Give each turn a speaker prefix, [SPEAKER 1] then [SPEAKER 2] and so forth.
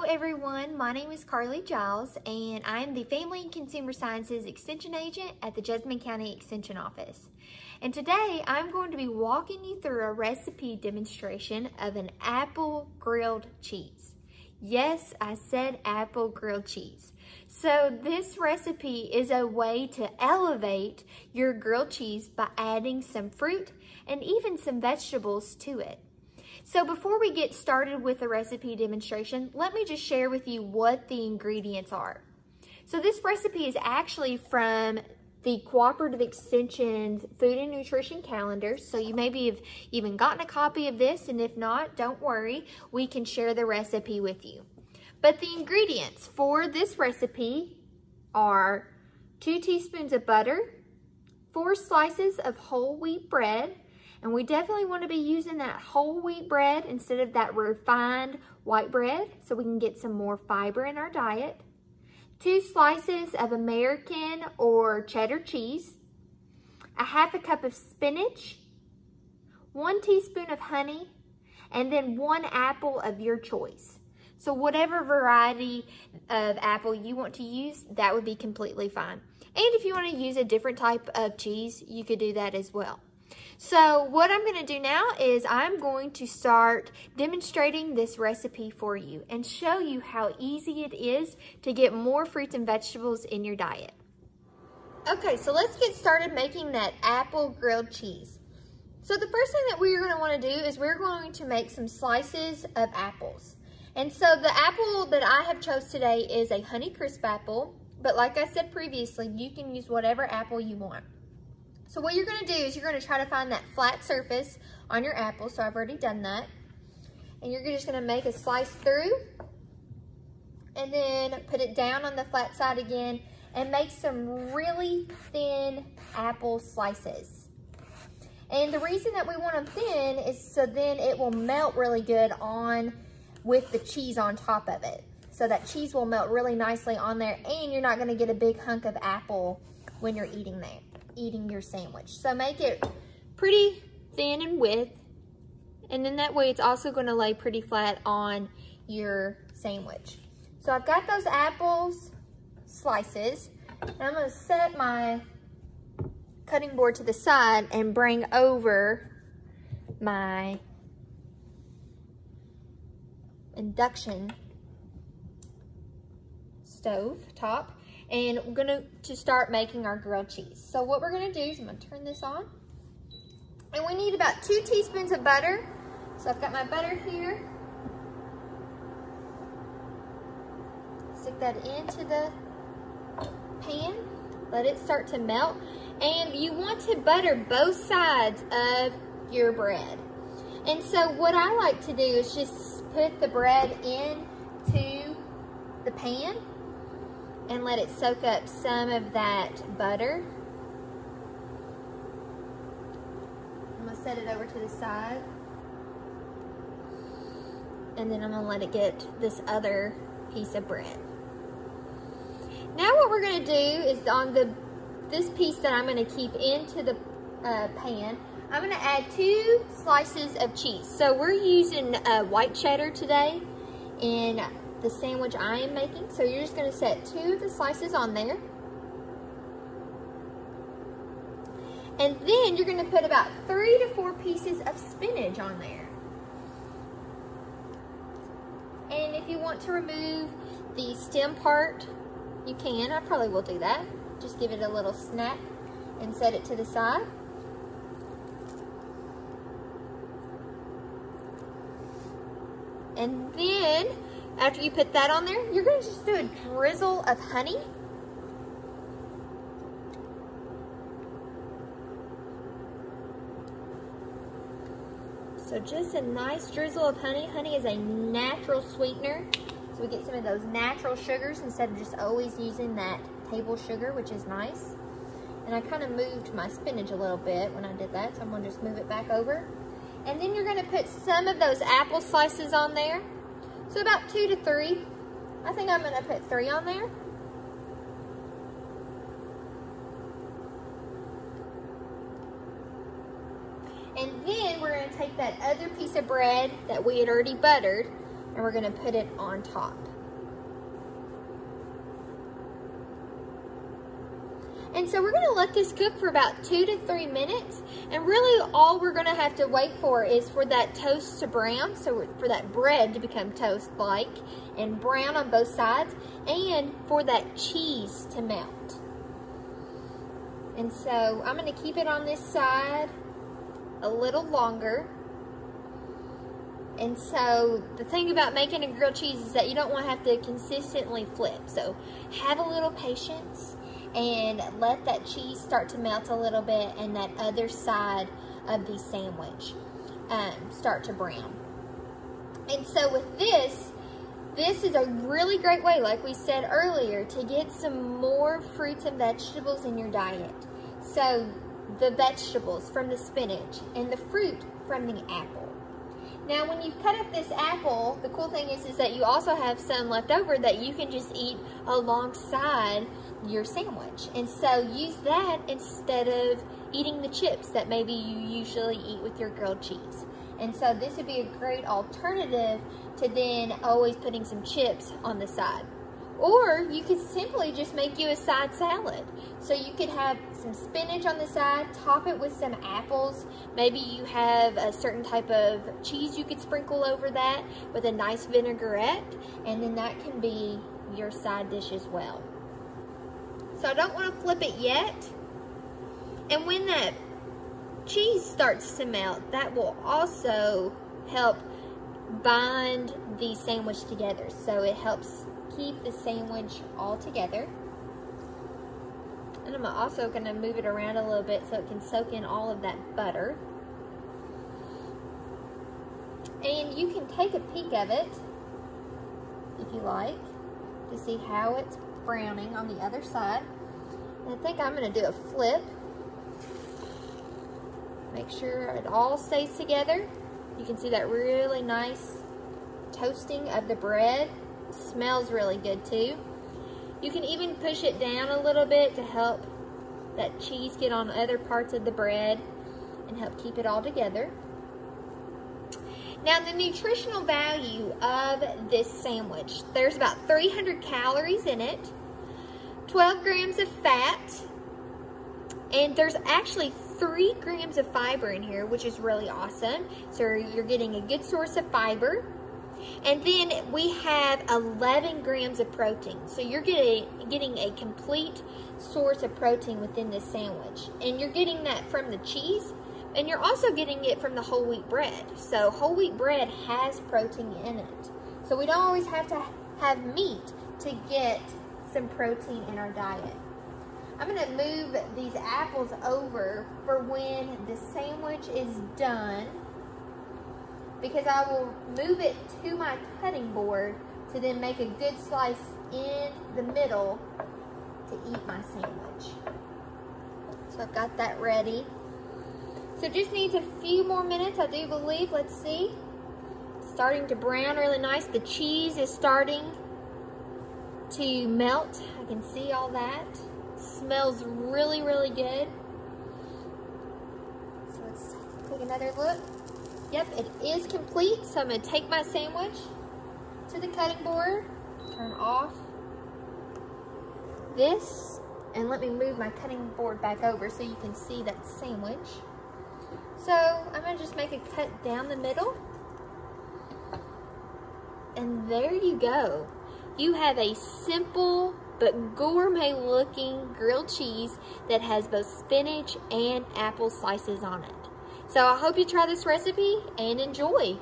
[SPEAKER 1] everyone, my name is Carly Giles and I'm the Family and Consumer Sciences Extension Agent at the Jessamine County Extension Office. And today I'm going to be walking you through a recipe demonstration of an apple grilled cheese. Yes, I said apple grilled cheese. So this recipe is a way to elevate your grilled cheese by adding some fruit and even some vegetables to it. So before we get started with the recipe demonstration, let me just share with you what the ingredients are. So this recipe is actually from the Cooperative Extension's Food and Nutrition Calendar. So you maybe have even gotten a copy of this, and if not, don't worry, we can share the recipe with you. But the ingredients for this recipe are 2 teaspoons of butter, 4 slices of whole wheat bread, and we definitely want to be using that whole wheat bread instead of that refined white bread so we can get some more fiber in our diet. 2 slices of American or cheddar cheese, a half a cup of spinach, 1 teaspoon of honey, and then 1 apple of your choice. So whatever variety of apple you want to use, that would be completely fine. And if you want to use a different type of cheese, you could do that as well. So what I'm going to do now is I'm going to start demonstrating this recipe for you and show you how easy it is to get more fruits and vegetables in your diet. Okay, so let's get started making that apple grilled cheese. So the first thing that we're going to want to do is we're going to make some slices of apples. And so the apple that I have chose today is a Honeycrisp apple, but like I said previously, you can use whatever apple you want. So what you're going to do is you're going to try to find that flat surface on your apple. So I've already done that. And you're just going to make a slice through and then put it down on the flat side again and make some really thin apple slices. And the reason that we want them thin is so then it will melt really good on with the cheese on top of it. So that cheese will melt really nicely on there and you're not going to get a big hunk of apple when you're eating your sandwich. So make it pretty thin in width, and then that way it's also going to lay pretty flat on your sandwich. So I've got those apples slices, and I'm going to set my cutting board to the side and bring over my induction stove top. And we're going to start making our grilled cheese. So what we're going to do is I'm going to turn this on. And we need about 2 teaspoons of butter. So I've got my butter here. Stick that into the pan. Let it start to melt. And you want to butter both sides of your bread. And so what I like to do is just put the bread into the pan and let it soak up some of that butter. I'm gonna set it over to the side. And then I'm gonna let it get this other piece of bread. Now what we're gonna do is on this piece that I'm gonna keep into the pan, I'm gonna add 2 slices of cheese. So we're using white cheddar today in the sandwich I am making. So you're just going to set 2 of the slices on there. And then you're going to put about 3 to 4 pieces of spinach on there. And if you want to remove the stem part, you can. I probably will do that. Just give it a little snap and set it to the side. And then after you put that on there, you're going to just do a drizzle of honey. So just a nice drizzle of honey. Honey is a natural sweetener. So we get some of those natural sugars instead of just always using that table sugar, which is nice. And I kind of moved my spinach a little bit when I did that. So I'm going to just move it back over. And then you're going to put some of those apple slices on there. So about 2 to 3. I think I'm going to put 3 on there. And then we're going to take that other piece of bread that we had already buttered, and we're gonna put it on top. And so we're gonna let this cook for about 2 to 3 minutes. And really all we're gonna have to wait for is for that toast to brown. So for that bread to become toast-like and brown on both sides, and for that cheese to melt. And so I'm gonna keep it on this side a little longer. And so the thing about making a grilled cheese is that you don't wanna have to consistently flip. So have a little patience and let that cheese start to melt a little bit and that other side of the sandwich start to brown. And so with this is a really great way, like we said earlier, to get some more fruits and vegetables in your diet. So the vegetables from the spinach and the fruit from the apple. Now when you cut up this apple, the cool thing is that you also have some left over that you can just eat alongside your sandwich. And so use that instead of eating the chips that maybe you usually eat with your grilled cheese. And so this would be a great alternative to then always putting some chips on the side. Or you could simply just make you a side salad. So you could have some spinach on the side, top it with some apples. Maybe you have a certain type of cheese you could sprinkle over that with a nice vinaigrette, and then that can be your side dish as well. So I don't want to flip it yet. And when that cheese starts to melt, that will also help bind the sandwich together. So it helps keep the sandwich all together. And I'm also going to move it around a little bit so it can soak in all of that butter. And you can take a peek of it, if you like, to see how it's browning on the other side. And I think I'm going to do a flip. Make sure it all stays together. You can see that really nice toasting of the bread. It smells really good too. You can even push it down a little bit to help that cheese get on other parts of the bread and help keep it all together. Now the nutritional value of this sandwich, there's about 300 calories in it, 12 grams of fat, and there's actually 3 grams of fiber in here, which is really awesome. So you're getting a good source of fiber. And then we have 11 grams of protein. So you're getting a complete source of protein within this sandwich. And you're getting that from the cheese, and you're also getting it from the whole wheat bread. So whole wheat bread has protein in it. So we don't always have to have meat to get some protein in our diet. I'm gonna move these apples over for when the sandwich is done, because I will move it to my cutting board to then make a good slice in the middle to eat my sandwich. So I've got that ready. So it just needs a few more minutes, I do believe. Let's see. It's starting to brown really nice. The cheese is starting to melt. I can see all that. It smells really, really good. So let's take another look. Yep, it is complete. So I'm going to take my sandwich to the cutting board, turn off this, and let me move my cutting board back over so you can see that sandwich. So I'm going to just make a cut down the middle. And there you go. You have a simple but gourmet looking grilled cheese that has both spinach and apple slices on it. So I hope you try this recipe and enjoy.